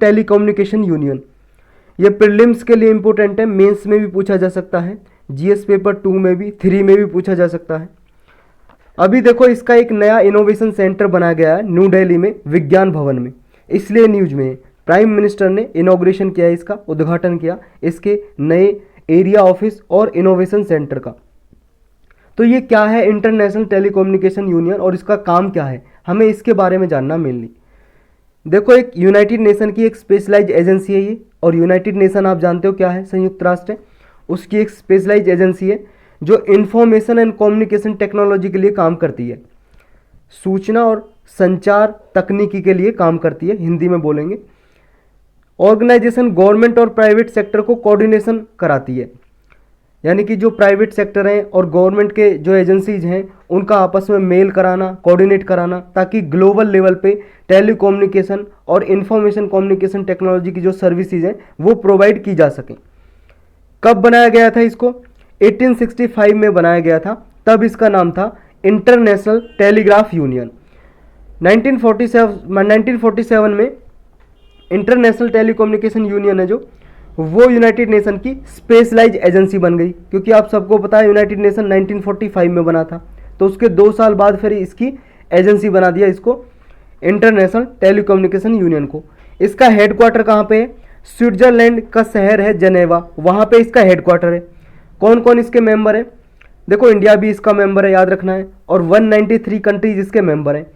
Telecommunication union. ये prelims के लिए इंपॉर्टेंट है, मेंस में भी पूछा जा सकता है, जीएस पेपर 2 में भी, 3 में भी पूछा जा सकता है। अभी देखो इसका एक नया इनोवेशन सेंटर बनाया गया है न्यू दिल्ली में विज्ञान भवन में, इसलिए न्यूज में है। प्राइम मिनिस्टर ने इनॉग्रेशन किया, इसका उद्घाटन किया, इसके नए एरिया ऑफिस और इनोवेशन सेंटर का। तो ये क्या है इंटरनेशनल टेलीकम्युनिकेशन यूनियन और इसका काम क्या है, हमें इसके बारे में जानना मेनली। देखो एक यूनाइटेड नेशन की एक स्पेशलाइज एजेंसी है ये, और यूनाइटेड नेशन आप जानते हो क्या है, संयुक्त राष्ट्र है, उसकी एक स्पेशलाइज एजेंसी है जो इंफॉर्मेशन एंड कम्युनिकेशन टेक्नोलॉजी के लिए काम करती है, सूचना और संचार तकनीकी के लिए काम करती है, हिंदी में बोलेंगे। ऑर्गेनाइजेशन गवर्नमेंट और प्राइवेट सेक्टर को कोऑर्डिनेशन कराती है, यानी कि जो प्राइवेट सेक्टर हैं और गवर्नमेंट के जो एजेंसीज हैं उनका आपस में मेल कराना, कोऑर्डिनेट कराना, ताकि ग्लोबल लेवल पे टेलीकम्युनिकेशन और इंफॉर्मेशन कम्युनिकेशन टेक्नोलॉजी की जो सर्विसेज हैं वो प्रोवाइड की जा सकें। कब बनाया गया था इसको? 1865 में बनाया गया था, तब इसका नाम था इंटरनेशनल टेलीग्राफ यूनियन। 1947 में इंटरनेशनल टेलीकम्युनिकेशन यूनियन है जो, वो यूनाइटेड नेशन की स्पेशलाइज एजेंसी बन गई, क्योंकि आप सबको पता है यूनाइटेड नेशन 1945 में बना था, तो उसके 2 साल बाद फिर इसकी एजेंसी बना दिया इसको, इंटरनेशनल टेलीकम्युनिकेशन यूनियन को। इसका हेडक्वार्टर कहाँ पे है? स्विट्जरलैंड का शहर है जेनेवा, वहाँ पे इसका हेडक्वार्टर है। कौन कौन इसके मेंबर है? देखो इंडिया भी इसका मेंबर है, याद रखना है, और 193 कंट्रीज इसके मेंबर हैं।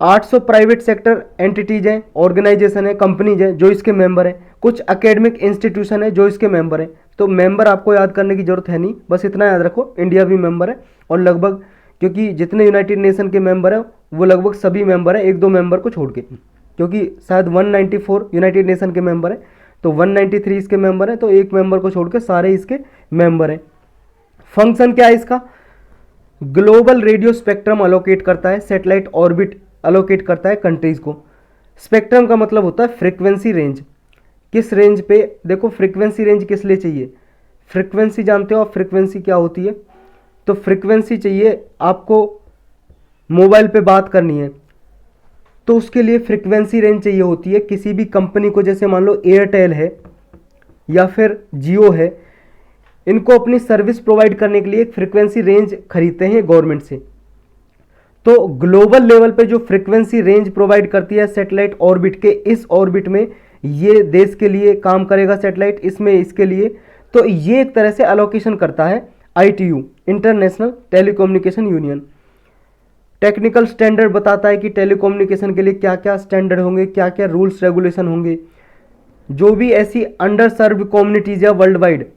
800 प्राइवेट सेक्टर एंटिटीज हैं, ऑर्गेनाइजेशन है, कंपनीज हैं जो इसके मेंबर हैं। कुछ एकेडमिक इंस्टीट्यूशन है जो इसके मेंबर हैं। तो मेंबर आपको याद करने की जरूरत है नहीं, बस इतना याद रखो इंडिया भी मेंबर है, और लगभग क्योंकि जितने यूनाइटेड नेशन के मेंबर हैं वो लगभग सभी मेंबर हैं, 1-2 मेंबर को छोड़ के, क्योंकि शायद 194 यूनाइटेड नेशन के मेंबर हैं, तो 193 इसके मेंबर हैं, तो एक मेंबर को छोड़ के सारे इसके मेंबर हैं। फंक्शन क्या है इसका? ग्लोबल रेडियो स्पेक्ट्रम अलोकेट करता है, सैटेलाइट ऑर्बिट अलोकेट करता है कंट्रीज को। स्पेक्ट्रम का मतलब होता है फ्रीक्वेंसी रेंज, किस रेंज पे, देखो फ्रीक्वेंसी रेंज किस लिए चाहिए? फ्रीक्वेंसी जानते हो आप फ्रीक्वेंसी क्या होती है? तो फ्रीक्वेंसी चाहिए आपको, मोबाइल पे बात करनी है तो उसके लिए फ्रीक्वेंसी रेंज चाहिए होती है किसी भी कंपनी को, जैसे मान लो एयरटेल है या फिर जियो है, इनको अपनी सर्विस प्रोवाइड करने के लिए एक फ्रीक्वेंसी रेंज खरीदते हैं गवर्नमेंट से। तो ग्लोबल लेवल पे जो फ्रीक्वेंसी रेंज प्रोवाइड करती है सैटेलाइट ऑर्बिट के, इस ऑर्बिट में ये देश के लिए काम करेगा सैटेलाइट, इसमें इसके लिए, तो ये एक तरह से अलोकेशन करता है ITU, international telecommunication union. Technical standard बताता है कि टेलीकम्युनिकेशन के लिए क्या क्या स्टैंडर्ड होंगे, क्या क्या रूल्स रेगुलेशन होंगे। जो भी ऐसी अंडर सर्व कम्युनिटीज या वर्ल्ड वाइड,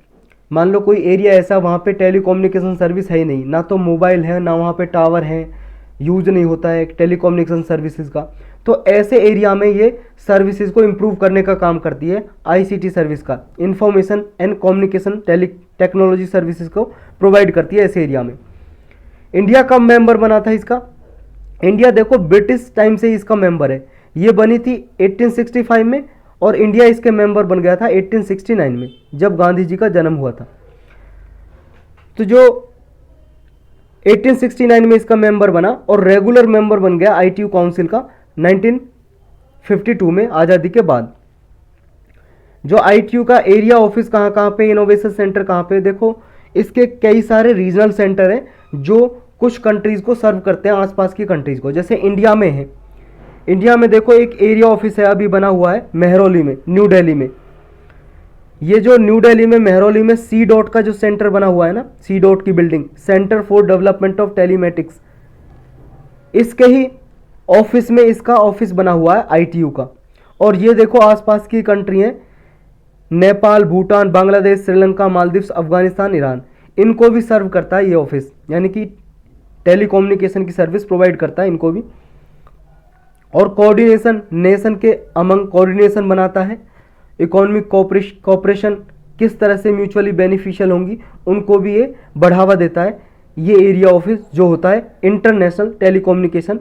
मान लो कोई एरिया ऐसा वहाँ पे टेलीकम्युनिकेशन सर्विस है ही नहीं, ना तो मोबाइल है ना वहाँ पे टावर है, यूज नहीं होता है टेलीकम्युनिकेशन सर्विसेज का, तो ऐसे एरिया में ये सर्विसेज को इम्प्रूव करने का काम करती है ICT सर्विस का, information and communication technology services को प्रोवाइड करती है ऐसे एरिया में। इंडिया कब मेंबर बना था इसका? इंडिया देखो ब्रिटिश टाइम से ही इसका मेंबर है, ये बनी थी 1865 में, और इंडिया इसके मेंबर बन गया था 1869 में, जब गांधी जी का जन्म हुआ था। तो जो 1869 में इसका मेंबर बना और रेगुलर मेंबर बन गया ITU काउंसिल का 1952 में, आज़ादी के बाद। जो ITU का एरिया ऑफिस कहाँ कहाँ पे, इनोवेशन सेंटर कहाँ पे, देखो इसके कई सारे रीजनल सेंटर हैं जो कुछ कंट्रीज को सर्व करते हैं, आसपास की कंट्रीज को। जैसे इंडिया में है, इंडिया में देखो एक एरिया ऑफिस है अभी बना हुआ है मेहरौली में, न्यू दिल्ली में। ये जो न्यू दिल्ली में मेहरौली में C. का जो सेंटर बना हुआ है ना, C. की building, centre for development of telematics, इसके ही ऑफिस में इसका ऑफिस बना हुआ है ITU का। और ये देखो आसपास की कंट्री हैं, नेपाल, भूटान, बांग्लादेश, श्रीलंका, मालदीव्स, अफगानिस्तान, ईरान, इनको भी सर्व करता है ये ऑफिस, यानी कि टेलीकम्युनिकेशन की सर्विस प्रोवाइड करता है इनको भी। और कोऑर्डिनेशन, नेशन के अमंग कोऑर्डिनेशन बनाता है, इकोनॉमिक कोऑपरेशन किस तरह से म्यूचुअली बेनिफिशियल होंगी उनको भी ये बढ़ावा देता है। ये एरिया ऑफिस जो होता है इंटरनेशनल टेलीकम्युनिकेशन